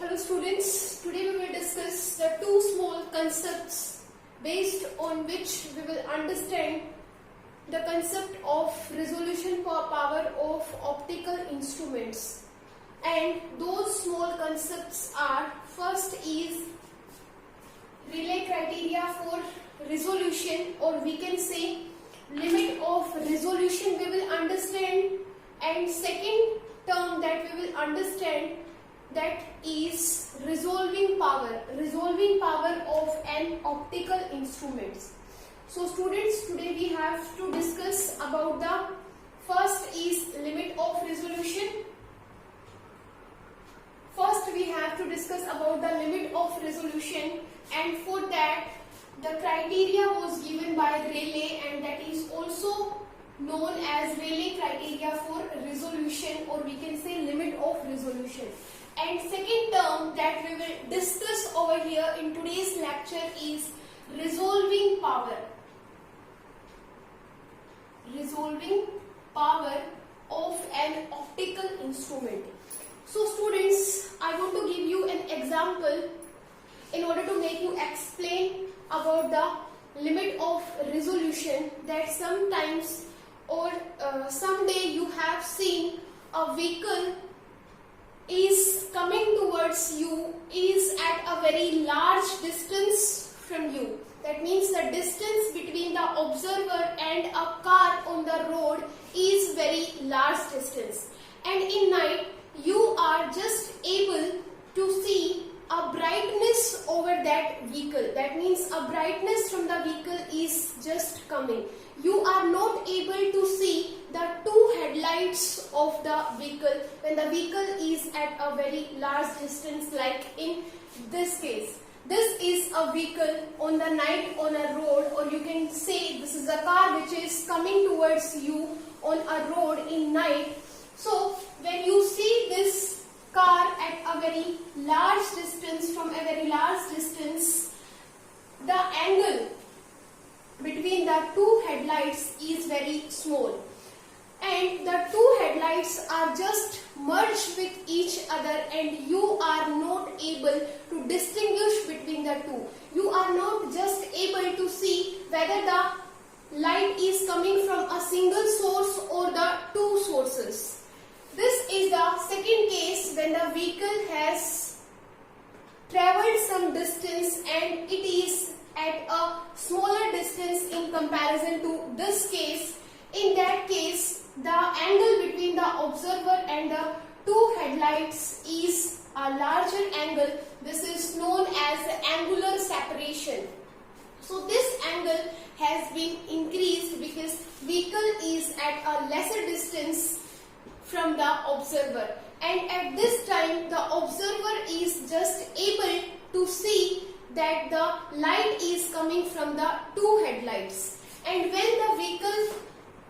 Hello students, today we will discuss the two small concepts based on which we will understand the concept of resolution power of optical instruments. And those small concepts are, first is Rayleigh criteria for resolution, or we can say limit of resolution we will understand, and second term that we will understand, that is resolving power of an optical instrument. So students, today we have to discuss about the first is limit of resolution. First we have to discuss about the limit of resolution, and for that the criteria was given by Rayleigh, and that is also known as Rayleigh criteria for resolution, or we can say limit of resolution. And second term that we will discuss over here in today's lecture is resolving power. Resolving power of an optical instrument. So students, I want to give you an example in order to make you explain about the limit of resolution, that sometimes or someday you have seen a vehicle is coming towards you, is at a very large distance from you. That means the distance between the observer and a car on the road is very large distance, and in night you are just able to see a brightness over that vehicle. That means a brightness from the vehicle is just coming. You are not able to see the two headlights of the vehicle when the vehicle is at a very large distance, like in this case. This is a vehicle on the night on a road, or you can say this is a car which is coming towards you on a road in night. So when you see this car at a very large distance, from a very large distance, the angle between the two headlights is very small, and the two headlights are just merged with each other, and you are not able to distinguish between the two. You are not just able to see whether the light is coming from a single source or the two sources. This is the second case when the vehicle has traveled some distance and it is at a smaller distance in comparison to this case. In that case, the angle between the observer and the two headlights is a larger angle. This is known as angular separation. So this angle has been increased because vehicle is at a lesser distance from the observer, and at this time the observer is just able to see that the light is coming from the two headlights, and when the vehicle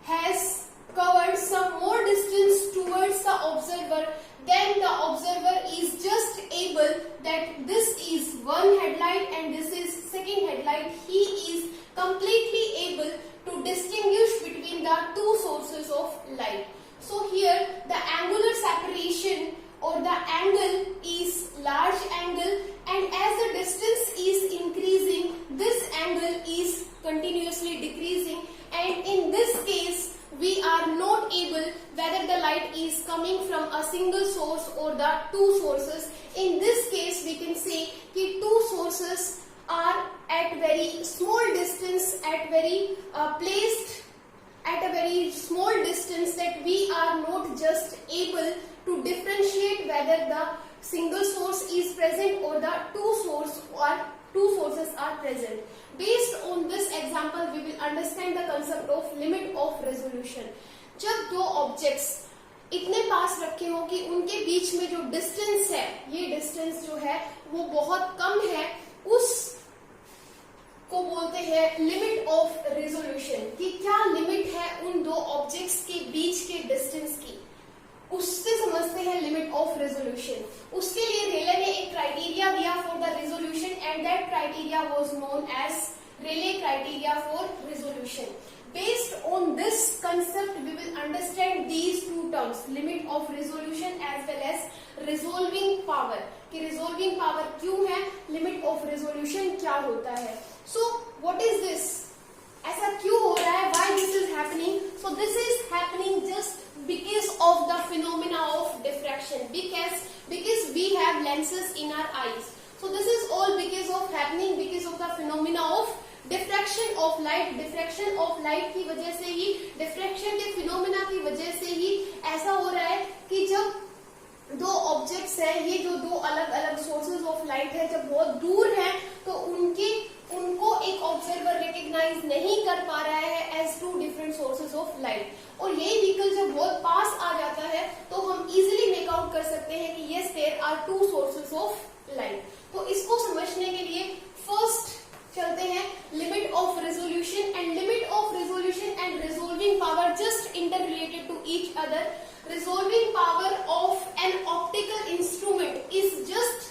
has covered some more distance towards the observer, then the observer is just able that this is one headlight and this is second headlight. He is completely able to distinguish between the two sources of light. So here the angular separation or the angle is large angle, and as the distance is increasing, this angle is continuously decreasing, and in this case we are not able whether the light is coming from a single source or the two sources. In this case we can say that two sources are at very small distance, at very placed at a very small distance, that we are not just able to differentiate whether the single source is present or the two sources are present. Based on this example, we will understand the concept of limit of resolution. जब दो objects इतने पास रखे हो कि उनके बीच में जो distance है, ये distance जो है वो बहुत कम है, उस को बोलते हैं लिमिट ऑफ रेजोल्यूशन. कि क्या लिमिट है उन दो ऑब्जेक्ट्स के बीच के डिस्टेंस की, उससे समझते हैं लिमिट ऑफ रेजोल्यूशन. उसके लिए रेले ने एक क्राइटेरिया दिया for the resolution, and that criteria was known as Rayleigh criteria for resolution. Based on this concept, we will understand these two terms, limit of resolution as well as resolving power. कि resolving power क्यों है, limit of resolution क्या होता है. So what is this, ऐसा क्यों हो रहा है, why this is happening. So this is happening just because of the phenomena of diffraction, because we have lenses in our eyes. So this is all because of happening because of the phenomena of diffraction of light. diffraction of light की वजह से ही, diffraction के phenomena की वजह से ही ऐसा हो रहा है कि जब दो ऑब्जेक्ट्स है, ये जो दो अलग अलग सोर्सेज ऑफ लाइट है, जब बहुत दूर है तो उनको एक ऑब्जर्वर रिकॉग्नाइज नहीं कर पा रहा है as two different sources of light. और यही व्हीकल जब बहुत पास आ जाता है तो हम इजीली मेक आउट कर सकते हैं कि yes there are two sources of light. तो इसको समझने के लिए फर्स्ट चलते हैं limit of resolution. And limit of resolution and resolving power just interrelated to each other. Resolving power of an optical instrument is just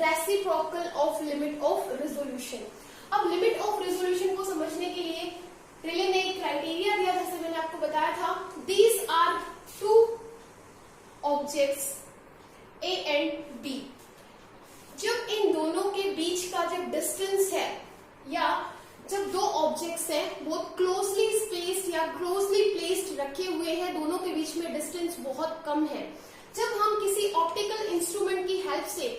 reciprocal of limit of resolution. अब limit of resolution को समझने के लिए relay ने एक criteria दिया, जैसे मैंने आपको बताया था. These are two objects A and B. जब इन दोनों के बीच का जब डिस्टेंस है, या जब दो ऑब्जेक्ट्स हैं बहुत क्लोजली स्पेस्ड या क्लोजली प्लेस्ड रखे हुए हैं, दोनों के बीच में डिस्टेंस बहुत कम है, जब हम किसी ऑप्टिकल इंस्ट्रूमेंट की हेल्प से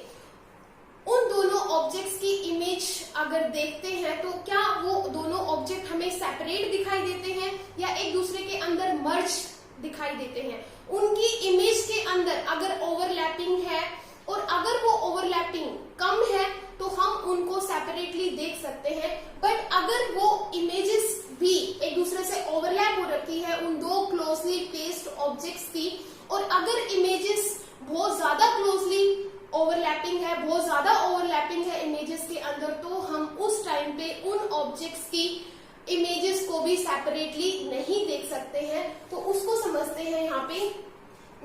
उन दोनों ऑब्जेक्ट्स की इमेज अगर देखते हैं तो क्या वो दोनों ऑब्जेक्ट हमें सेपरेट दिखाई देते हैं या एक दूसरे के अंदर मर्ज दिखाई देते हैं. उनकी इमेज के अंदर अगर ओवरलैपिंग है और अगर वो ओवरलैपिंग कम है तो हम उनको सेपरेटली देख सकते हैं. बट अगर वो इमेजेस भी एक दूसरे से ओवरलैप हो रखी है उन दो क्लोजली प्लेस्ड ऑब्जेक्ट्स की, और अगर इमेजेस बहुत ज्यादा क्लोजली ओवरलैपिंग है, बहुत ज्यादा ओवरलैपिंग है इमेजेस के अंदर, तो हम उस टाइम पे उन ऑब्जेक्ट्स की इमेजेस को भी सेपरेटली नहीं देख सकते हैं. तो उसको समझते हैं यहाँ पे.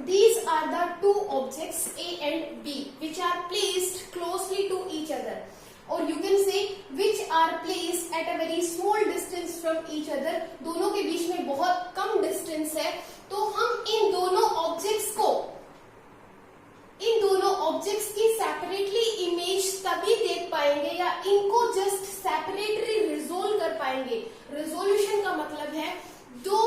These are the two objects A and B which are placed closely to each other, or you can say which are placed at a very small distance from each other. दोनों के बीच में बहुत कम डिस्टेंस है, तो हम इन दोनों objects की separately image तभी देख पाएंगे या इनको जस्ट सेपरेटली रिजोल्व कर पाएंगे. रिजोल्यूशन का मतलब है दो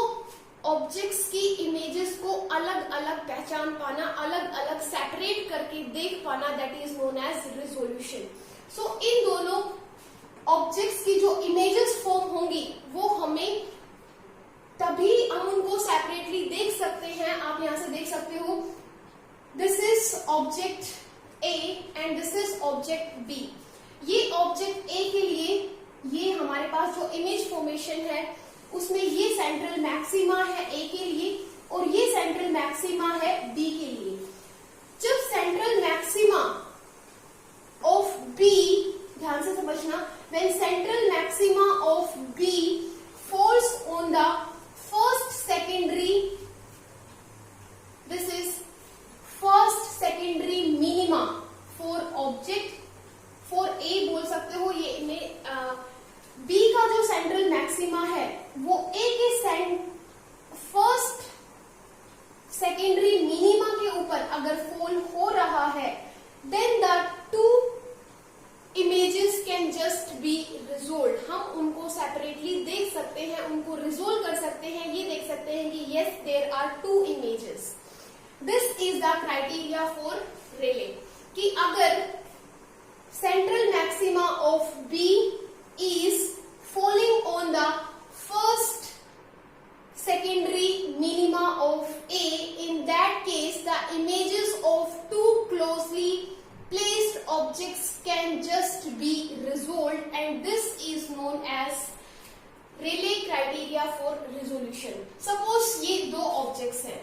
ऑब्जेक्ट्स की इमेजेस को अलग अलग पहचान पाना, अलग अलग सेपरेट करके देख पाना, that is known as resolution. So इन दोनों ऑब्जेक्ट्स की जो इमेजेस फॉर्म होंगी वो हमें तभी हम उनको सेपरेटली देख सकते हैं. आप यहां से देख सकते हो, this is object A and this is object B. ये ऑब्जेक्ट ए के लिए ये हमारे पास जो इमेज फॉर्मेशन है उसमें ये सेंट्रल मैक्सिमा है ए के लिए और ये सेंट्रल मैक्सिमा है बी के लिए. जब सेंट्रल मैक्सिमा ऑफ बी, ध्यान से समझना, when central maxima of B falls on the first secondary, this is first secondary minima for object, for A बोल सकते हो. ये बी का जो सेंट्रल मैक्सिमा है वो ए के फर्स्ट सेकेंडरी मिनिमा के ऊपर अगर फॉल हो रहा है, then the two images can just be resolve. हम उनको सेपरेटली देख सकते हैं, उनको रिजोल्व कर सकते हैं, ये देख सकते हैं कि yes there are two images. This is the criteria for Rayleigh, कि अगर central maxima of B is falling on the first secondary minima of A, in that case the images of two closely placed objects can just be resolved, and this is known as Rayleigh criteria for resolution. Suppose ये दो objects हैं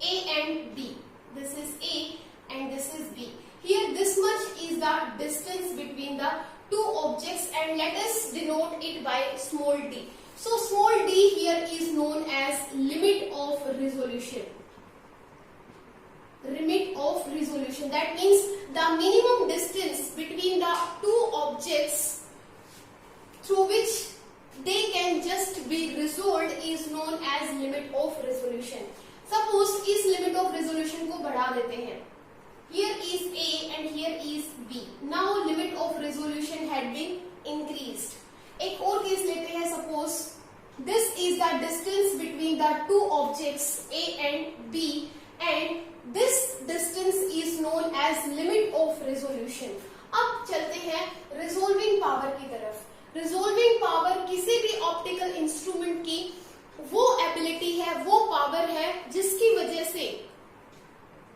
A and B, this is A and this is B. Here this much is the distance between the two objects and let us denote it by small d. So small d here is known as limit of resolution. Limit of resolution, that means the minimum distance between the two objects through which they can just be resolved is known as limit of resolution. Suppose इस limit of resolution को बढ़ा देते हैं. Here is A and here is B. Now limit of resolution had been increased. एक और case लेते हैं. Suppose this is the distance between the two objects A and B and this distance is known as limit of resolution. अब चलते हैं resolving power की तरफ. Resolving power किसी भी ऑप्टिकल इंस्ट्रूमेंट की वो एबिलिटी है, वो पावर है जिसकी वजह से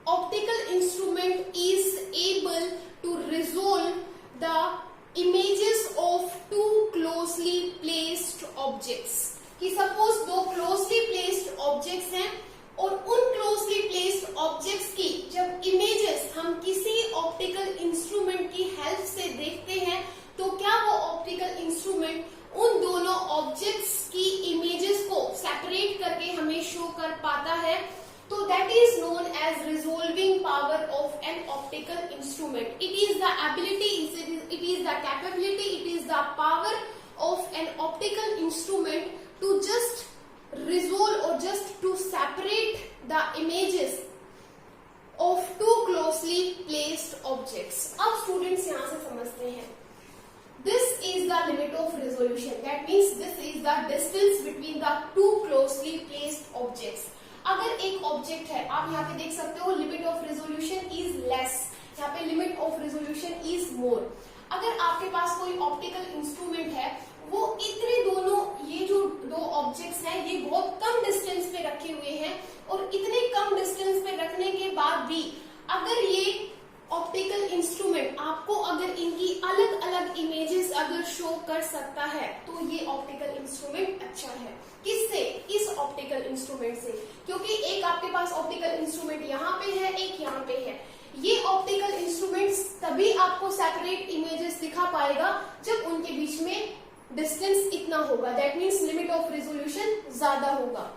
optical instrument is able to resolve the images of two closely placed objects. कि सपोज दो क्लोजली प्लेस्ड ऑब्जेक्ट्स हैं और उन क्लोजली प्लेस्ड ऑब्जेक्ट्स की जब इमेजेस हम किसी ऑप्टिकल इंस्ट्रूमेंट की हेल्प से देखते हैं तो क्या वो ऑप्टिकल इंस्ट्रूमेंट उन दोनों ऑब्जेक्ट्स की इमेजेस को सेपरेट करके हमें शो कर पाता है. तो that is known as resolving power of an optical instrument. It is the ability, it is the capability, it is the power of an optical instrument to just resolve or just to separate the images of two closely placed objects. अब students यहाँ से समझते हैं. This is the limit of resolution. That means this is the distance between the two closely placed objects. अगर एक object है, आप यहाँ पे देख सकते हो limit of resolution is less, यहाँ पे limit of resolution is more. अगर आपके पास कोई ऑप्टिकल इंस्ट्रूमेंट है, वो इतने दोनों ये जो दो ऑब्जेक्ट्स हैं ये बहुत कम डिस्टेंस पे रखे हुए हैं और इतने कम डिस्टेंस पे रखने के बाद भी अगर ये ऑप्टिकल इंस्ट्रूमेंट आपको अगर इनकी अलग अलग इमेजेस अगर शो कर सकता है तो ये ऑप्टिकल इंस्ट्रूमेंट अच्छा है. किससे? इस ऑप्टिकल इंस्ट्रूमेंट से. क्योंकि एक आपके पास ऑप्टिकल इंस्ट्रूमेंट यहाँ पे है, एक यहाँ पे है. ये ऑप्टिकल इंस्ट्रूमेंट्स तभी आपको सेपरेट इमेजेस दिखा पाएगा जब उनके बीच में डिस्टेंस इतना होगा. That means limit of resolution ज्यादा होगा.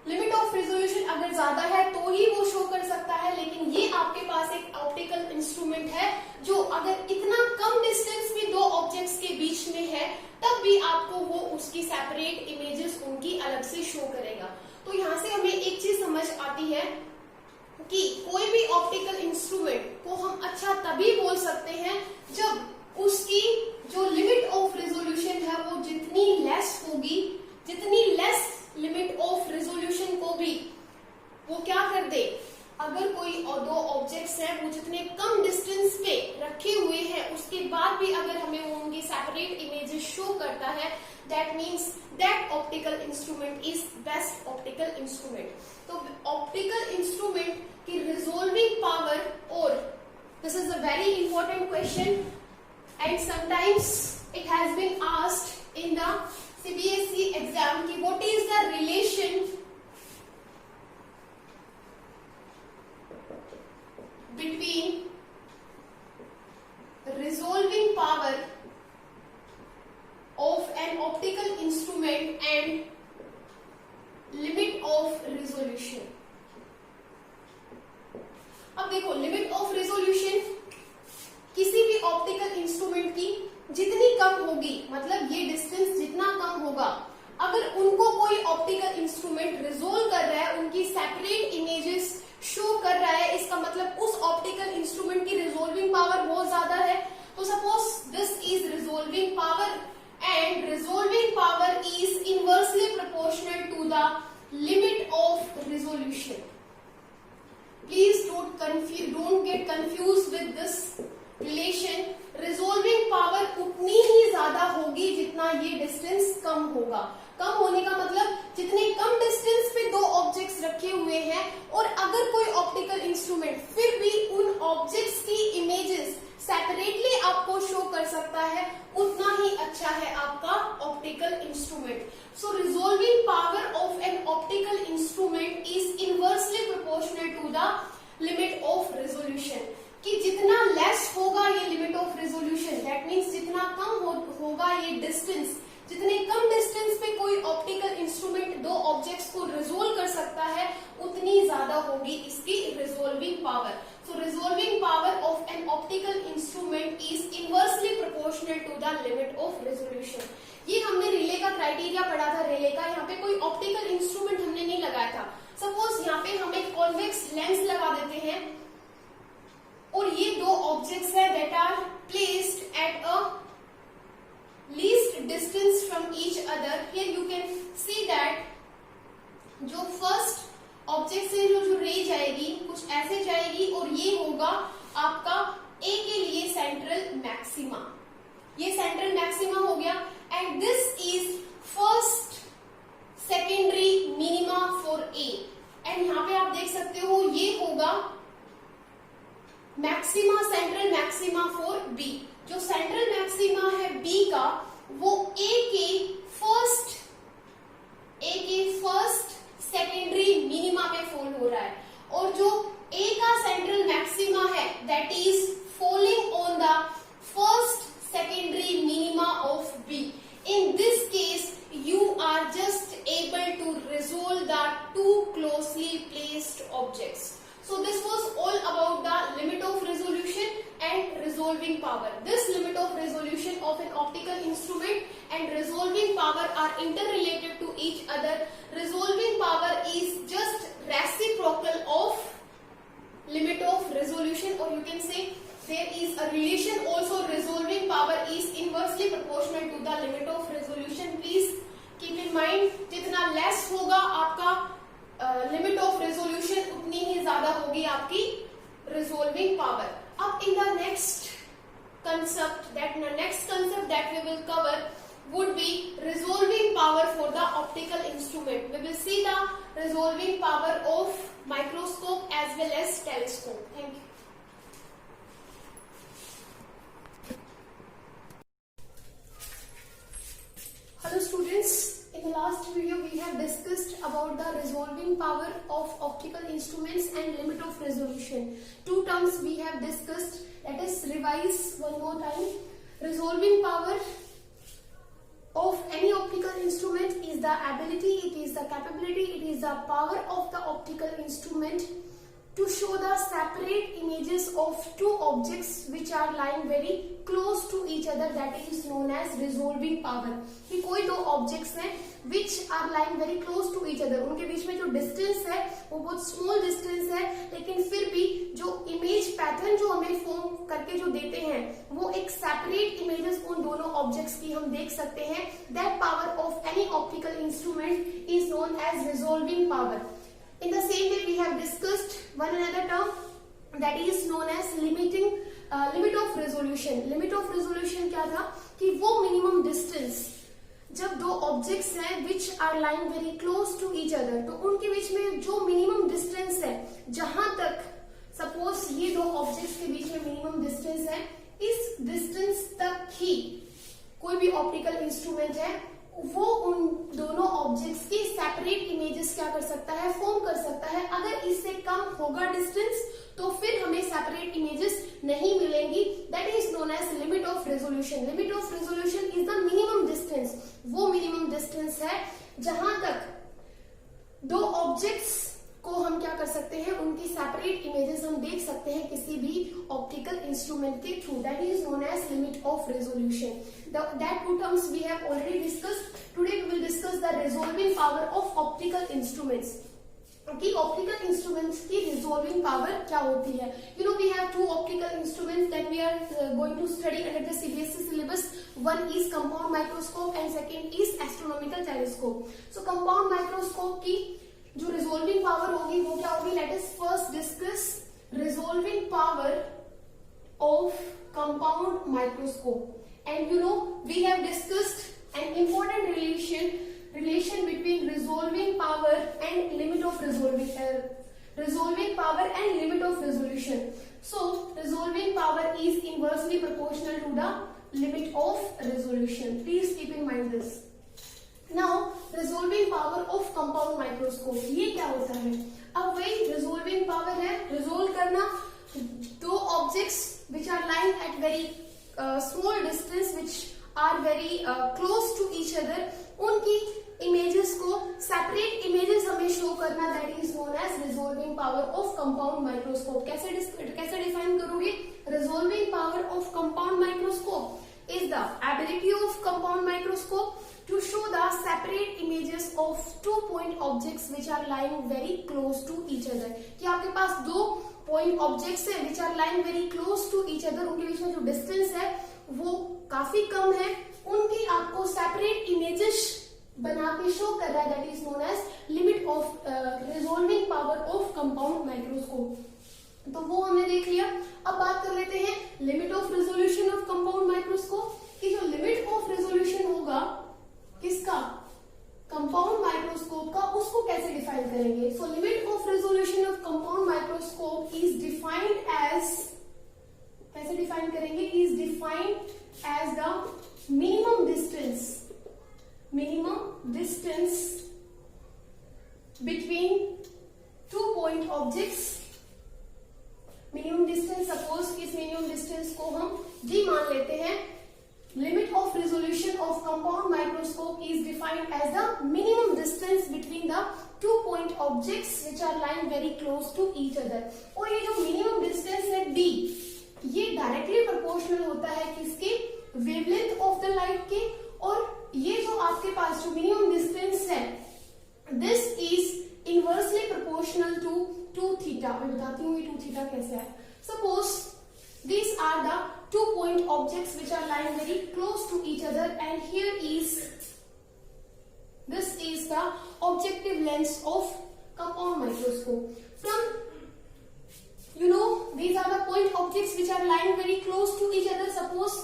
लिमिट ऑफ रेजोल्यूशन अगर ज्यादा है तो ही वो शो कर सकता है, लेकिन ये आपके पास एक ऑप्टिकल इंस्ट्रूमेंट है जो अगर इतना कम डिस्टेंस भी दो ऑब्जेक्ट्स के बीच में है तब भी आपको वो उसकी सेपरेट इमेजेस उनकी अलग से शो करेगा. तो यहाँ से हमें एक चीज समझ आती है कि कोई भी ऑप्टिकल इंस्ट्रूमेंट को हम अच्छा तभी बोल सकते हैं जब उसकी जो लिमिट ऑफ रेजोल्यूशन है वो जितनी लेस होगी, जितनी लेस लिमिट ऑफ रेजोल्यूशन को भी वो क्या कर दे, अगर कोई दो ऑब्जेक्ट्स हैं वो जितने कम डिस्टेंस पे रखे हुए हैं उसके बाद भी अगर हमें वो उनकी सेपरेट इमेजेस शो करता है, that means that optical instrument is best optical instrument. तो ऑप्टिकल इंस्ट्रूमेंट की रिजोल्विंग पावर, और this is a very important question and sometimes it has been asked in the CBSE exam ki what is the relation between resolving power of an optical instrument and limit of resolution. अब देखो limit of resolution किसी भी optical instrument की जितनी कम होगी, मतलब ये distance जितना कम होगा, अगर उनको कोई ऑप्टिकल इंस्ट्रूमेंट रिजोल्व कर रहा है, उनकी सेपरेट इमेजेस शो कर रहा है, इसका मतलब उस ऑप्टिकल इंस्ट्रूमेंट की रिजोल्विंग पावर बहुत ज्यादा है. तो suppose this is resolving power and resolving power is inversely proportional to the limit of resolution. Please don't get confuse with this relation. Resolving power उतनी ही ज्यादा होगी जितना ये डिस्टेंस कम होगा. कम होने का मतलब जितने कम डिस्टेंस पे दो ऑब्जेक्ट्स रखे हुए हैं और अगर कोई ऑप्टिकल इंस्ट्रूमेंट फिर भी उन ऑब्जेक्ट्स की इमेजेस सेपरेटली आपको शो कर सकता है, उतना ही अच्छा है आपका optical instrument. So resolving power of an optical instrument is inversely proportional to the limit of resolution. कि जितना लेस होगा ये limit of resolution, that means जितना कम होगा ये डिस्टेंस, जितने कम डिस्टेंस पे कोई ऑप्टिकल इंस्ट्रूमेंट दो ऑब्जेक्ट्स को रिजोल्व कर सकता है उतनी ज्यादा होगी इसकी resolving power. So resolving power of an optical instrument is inversely proportional to the limit of resolution. ये हमने रिले का क्राइटेरिया पढ़ा था. रिले का यहाँ पे कोई ऑप्टिकल इंस्ट्रूमेंट हमने नहीं लगाया था. सपोज यहाँ पे हम एक कॉन्वेक्स लेंस लगा देते हैं और ये दो distance from each other, here you can see that जो फर्स्ट ऑब्जेक्ट से जो रे जाएगी कुछ ऐसे जाएगी और ये होगा आपका ए के लिए सेंट्रल मैक्सिमा, ये सेंट्रल मैक्सिमा हो गया and this is first secondary minima for A and यहाँ पे आप देख सकते हो ये होगा maxima, central maxima for B. जो सेंट्रल मैक्सिमा है बी का वो ए के फर्स्ट सेकेंडरी मिनिमा पे फॉल हो रहा है और जो ए का सेंट्रल मैक्सिमा है that is falling on the first secondary minima of B. In this case you are just able to resolve the two closely placed objects. So this was all about the limit of resolution and resolving power. This limit of resolution of an optical instrument and resolving power are interrelated to each other. Resolving power is just reciprocal of limit of resolution, or you can say there is a relation also. Resolving power is inversely proportional to the limit of resolution. Please keep in mind, जितना less होगा आपका limit of resolution उतनी ही ज्यादा होगी आपकी resolving power. अब in the next concept that we will cover would be resolving power for the optical instrument. We will see the resolving power of microscope as well as telescope. Thank you. Hello students, in the last video we have discussed about the resolving power of optical instruments and limit of resolution. Two terms we have discussed. Let us revise one more time. Resolving power of any optical instrument is the ability, it is the capability, it is the power of the optical instrument to show the separate images of two objects which are lying very close to each other, that is known as resolving power. कि कोई दो objects हैं which are lying very close to each other, उनके बीच में जो distance है वो बहुत small distance है, लेकिन फिर भी जो image pattern जो हमें form करके जो देते हैं वो एक separate images उन दोनों objects की हम देख सकते हैं. That power of any optical instrument is known as resolving power. In the same way we have discussed one another term that is known as limit of resolution. Limit of resolution क्या था कि वो minimum distance जब दो objects हैं which are lying very close to each other, तो उनके बीच में जो minimum distance है, जहां तक suppose ये दो objects के बीच में minimum distance है, इस distance तक ही कोई भी optical instrument है वो उन दोनों ऑब्जेक्ट्स की सेपरेट इमेजेस क्या कर सकता है, फॉर्म कर सकता है. अगर इससे कम होगा डिस्टेंस तो फिर हमें सेपरेट इमेजेस नहीं मिलेंगी. That is known age limit of resolution. Limit of resolution is the minimum distance. वो मिनिमम डिस्टेंस है जहां तक दो ऑब्जेक्ट्स को हम क्या कर सकते हैं, उनकी सेपरेट इमेजेस हम देख सकते हैं किसी भी ऑप्टिकल इंस्ट्रूमेंट के through. That is known age limit of resolution. That two terms we have already discussed. Today we will discuss the resolving power of optical instruments. Okay, optical instruments की resolving power क्या होती है? You know we have two optical instruments that we are going to study under the CBSE syllabus. One is compound microscope and second is astronomical telescope. So compound microscope की जो resolving power होगी वो क्या होगी? Let us first discuss resolving power of compound microscope. And you know we have discussed an important relation between resolving power and limit of resolving power and limit of resolution. So resolving power is inversely proportional to the limit of resolution. Please keep in mind this. Now resolving power of compound microscope ये क्या होता है? अब वही resolving power है, resolve करना दो objects which are lying at very small distance which are very close to each other, उनकी images को separate images हमें show करना, that is known as resolving power of compound microscope. कैसे define करोगे? Resolving power of compound microscope is the ability of compound microscope to show the separate images of two point objects which are lying very close to each other. कि आपके पास दो point objects है which are lying very close to each other, उनके बीच में जो distance है वो काफी कम है, उनकी आपको सेपरेट इमेजेस बना के शो कर रहा है, that is known age limit of resolving power of compound microscope. तो वो हमने देख लिया। अब बात कर लेते हैं limit of resolution of compound microscope की। जो लिमिट ऑफ रेजोल्यूशन होगा किसका, कंपाउंड माइक्रोस्कोप का, उसको कैसे डिफाइन करेंगे। So limit of resolution of compound microscope is defined as, कैसे डिफाइन करेंगे, is defined as the minimum distance between 2 point objects. Minimum distance, suppose इस मिनिमम डिस्टेंस को हम d मान लेते हैं। Limit of resolution of compound microscope is defined as the minimum distance between the 2 point objects which are lying very close to each other. और ये जो minimum distance है d, ये डायरेक्टली प्रोपोर्शनल होता है किसके, वेवलेंथ ऑफ द लाइट के। और ये जो आपके पास जो मिनिमम डिस्टेंस है, this is inversely proportional to 2 theta. मैं बताती हूँ ये 2 थीटा कैसे है। Suppose these are the 2 point objects which are lying very close to each other, and here is, this is the objective lens of compound microscope. From, you know, these are the point objects which are lying very close to each other. Suppose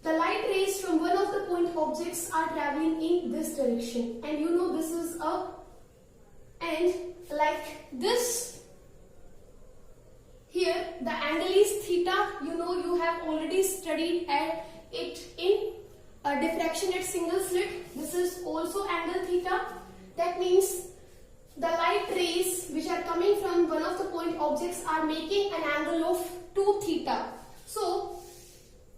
the light rays from one of the point objects are traveling in this direction, and you know this is a, and like this, here the angle is theta. You know, you have already studied at it in diffraction at single slit. This is also angle theta. That means the light rays which are coming from one of the point objects are making an angle of 2 theta. So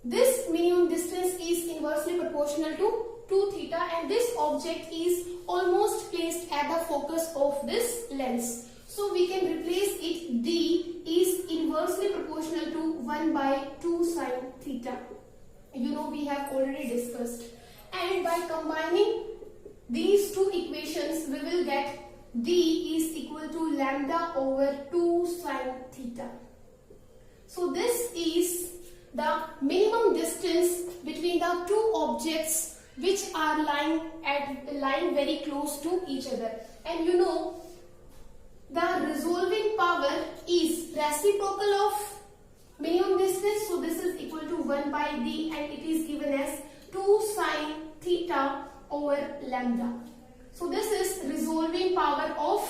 this minimum distance is inversely proportional to 2 theta, and this object is almost placed at the focus of this lens. So we can replace it, d is inversely proportional to 1 by 2 sin theta. You know, we have already discussed. And by combining these two equations, we will get d is equal to lambda over 2 sin theta. So this is the minimum distance between the two objects which are lying very close to each other. And you know, the resolving power is reciprocal of minimum distance, so this is equal to 1 by d, and it is given as 2 sin theta over lambda. So this is resolving power of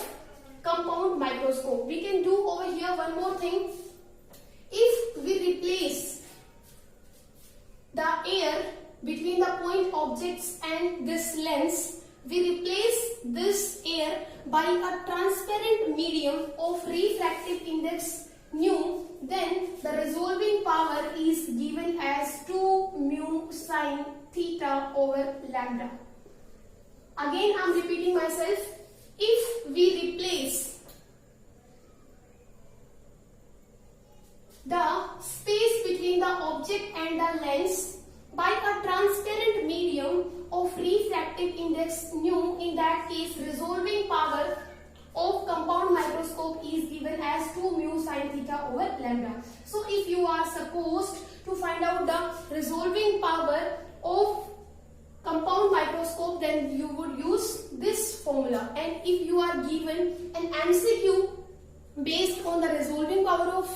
compound microscope. We can do over here one more thing. If we replace the air between the point objects and this lens, we replace this air by a transparent medium of refractive index nu, then the resolving power is given as 2 mu sin theta over lambda. Again, I am repeating myself. If we replace the space between the object and the lens by a transparent medium of refractive index nu, in that case resolving power of compound microscope is given as 2 mu sin theta over lambda. So if you are supposed to find out the resolving power of compound microscope, then you would use this formula. And if you are given an MCQ based on the resolving power of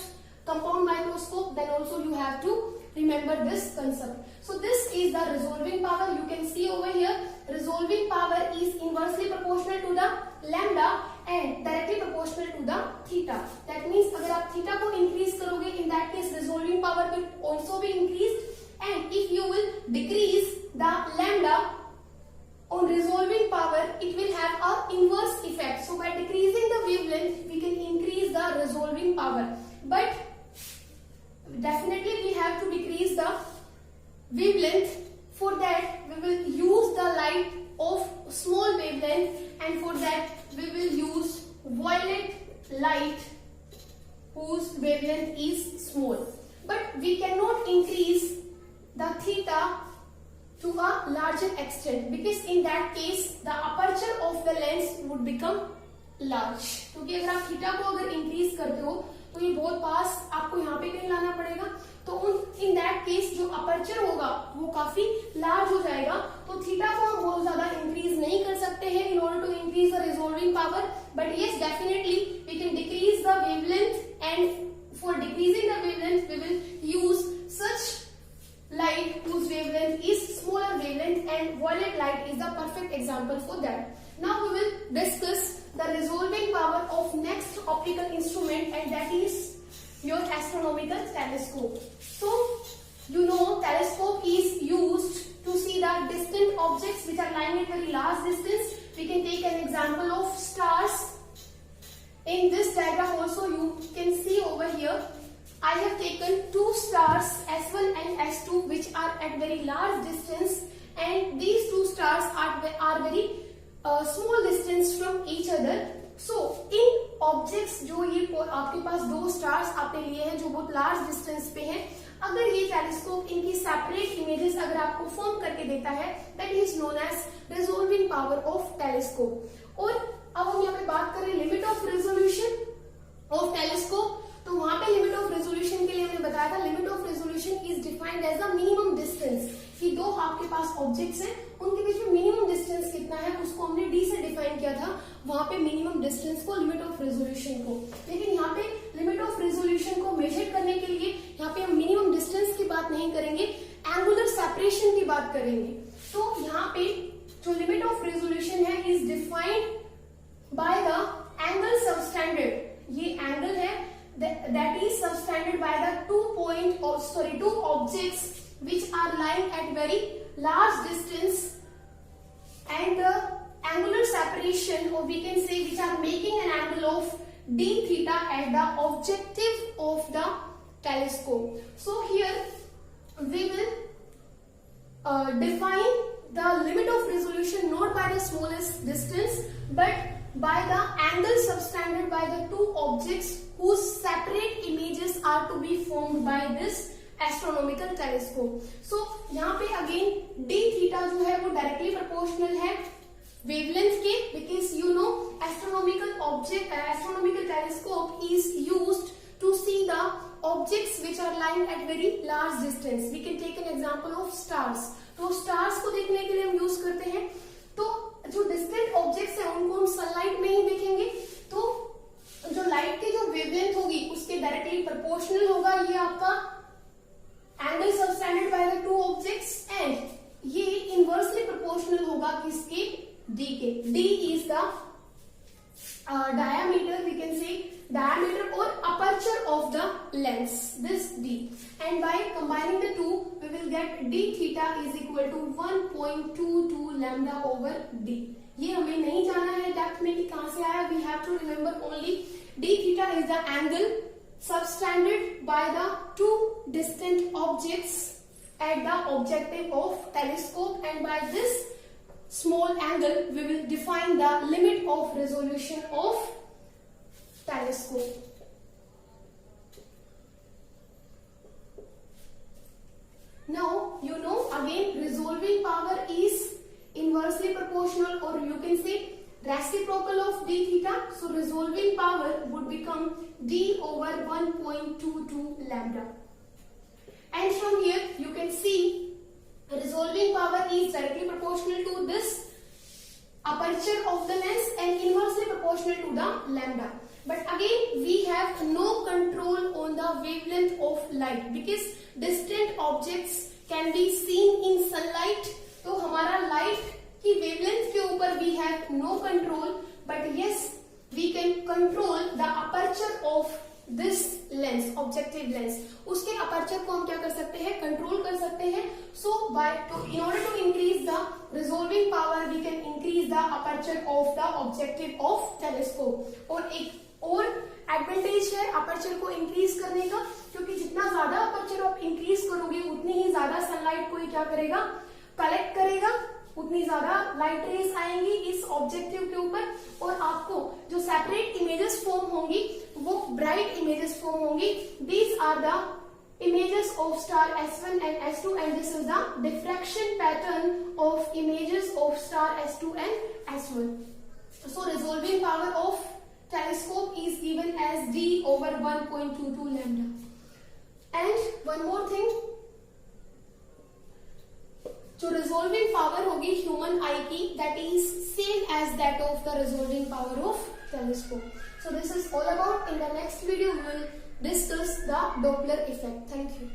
compound microscope, then also you have to remember this concept. So this is the resolving power. You can see over here, resolving power is inversely proportional to the lambda and directly proportional to the theta. That means अगर आप theta को increase करोगे, in that case resolving power will also be increased. And if you will decrease the lambda on resolving power, it will have a inverse effect. So by decreasing the wavelength, we can increase the resolving power. But definitely we have to decrease the wavelength. For that we will use the light of small wavelength, and for that we will use violet light whose wavelength is small. But we cannot increase the theta to a larger extent, because in that case the aperture of the lens would become large. क्योंकि अगर आप theta को अगर increase करते हो तो ये बहुत पास आपको यहाँ पे कहीं लाना पड़ेगा, तो उन इन दैट केस जो अपर्चर होगा वो काफी लार्ज हो जाएगा, तो थीटा को हम बहुत ज्यादा इंक्रीज नहीं कर सकते हैं in order to increase the resolving power, but yes definitely we can decrease the wavelength, and for decreasing the wavelength we will use such light whose wavelength is smaller wavelength, and violet light is the perfect example for that. Now we will discuss the resolving power of next optical instrument, and that is your astronomical telescope. So you know telescope is used to see the distant objects which are lying at very large distance. We can take an example of stars. In this diagram also you can see over here I have taken two stars S1 and S2 which are at very large distance, and these two stars are very small distance from each other. So in objects जो ये आपके पास दो stars आपने लिए हैं जो बहुत large distance पे हैं, अगर ये टेलीस्कोप इनकी सेपरेट इमेजेस अगर आपको फॉर्म करके देता है, that is known as resolving power of telescope. और अब हम यहाँ पे बात करें limit of resolution of telescope, तो वहां पे लिमिट ऑफ रेजोल्यूशन के लिए हमने बताया था limit of resolution is defined as the minimum distance, कि दो आपके पास ऑब्जेक्ट्स हैं उनके बीच में मिनिमम डिस्टेंस कितना है उसको हमने डी से डिफाइन किया था, वहां पे मिनिमम डिस्टेंस को लिमिट ऑफ रेजोल्यूशन को। लेकिन यहाँ पे लिमिट ऑफ रेजोल्यूशन को मेजर करने के लिए यहाँ पे हम मिनिमम डिस्टेंस की बात नहीं करेंगे, एंगुलर सेपरेशन की बात करेंगे। तो यहाँ पे जो लिमिट ऑफ रेजोल्यूशन है is defined by the angle subtended, ये angle है that is subtended by the two objects which are lying at very large distance, and the angular separation, or we can say which are making an angle of d theta at the objective of the telescope. So here we will define the limit of resolution not by the smallest distance but by the angle subtended by the two objects whose separate images are to be formed by this astronomical telescope. So यहाँ पे again d theta जो है वो directly proportional है wavelength के, because you know astronomical telescope is used to see the objects which are lying at very large distance. We can take an example of stars. तो stars को देखने के लिए हम यूज करते हैं, तो जो डिस्टेंट ऑब्जेक्ट्स हैं उनको हम सनलाइट में ही देखेंगे, तो जो लाइट की जो वेवलेंथ होगी उसके डायरेक्टली प्रोपोर्शनल होगा ये आपका angle subtended by the two objects, and ये इनवर्सली प्रोपोर्शनल होगा किसके, डी के। D is the diameter, we can say diameter or aperture of the lens, this d, and by combining the two we will get d theta is equal to 1.22 lambda over d. ये हमें नहीं जाना है depth में कि कहां से आया, we have to remember only d theta is the angle subtended by the two distant objects at the objective of telescope, and by this small angle we will define the limit of resolution of telescope. Now you know again resolving power is inversely proportional, or you can say reciprocal of d theta, so resolving power would become d over 1.22 lambda, and from here you can see resolving power is directly proportional to this aperture of the lens and inversely proportional to the lambda. But again we have no control on the wavelength of light because distant objects can be seen in sunlight. तो हमारा light की wavelength के ऊपर we have no control, but yes we can control the aperture of this lens, objective lens. उसके aperture को हम क्या कर सकते हैं, कंट्रोल कर सकते हैं. So in order to increase the resolving power we can increase the aperture of the objective of telescope. और एक और एडवांटेज है अपर्चर को इंक्रीज करने का, क्योंकि जितना ज्यादा अपर्चर आप इंक्रीज करोगे उतनी ही ज्यादा सनलाइट को क्या करेगा, कलेक्ट करेगा, उतनी ज्यादा लाइट रेज आएंगी इस ऑब्जेक्टिव के ऊपर, और आपको जो सेपरेट इमेजेस फॉर्म होंगी वो ब्राइट इमेजेस फॉर्म होंगी. These are the images of star S1 and S2, and this is the diffraction pattern of images of star S2 and S1. So resolving power of telescope is given as d over 1.22 lambda. And one more thing, जो resolving power होगी human eye की, that is same as that of the resolving power of telescope. So this is all about. In the next video we will discuss the Doppler effect. Thank you.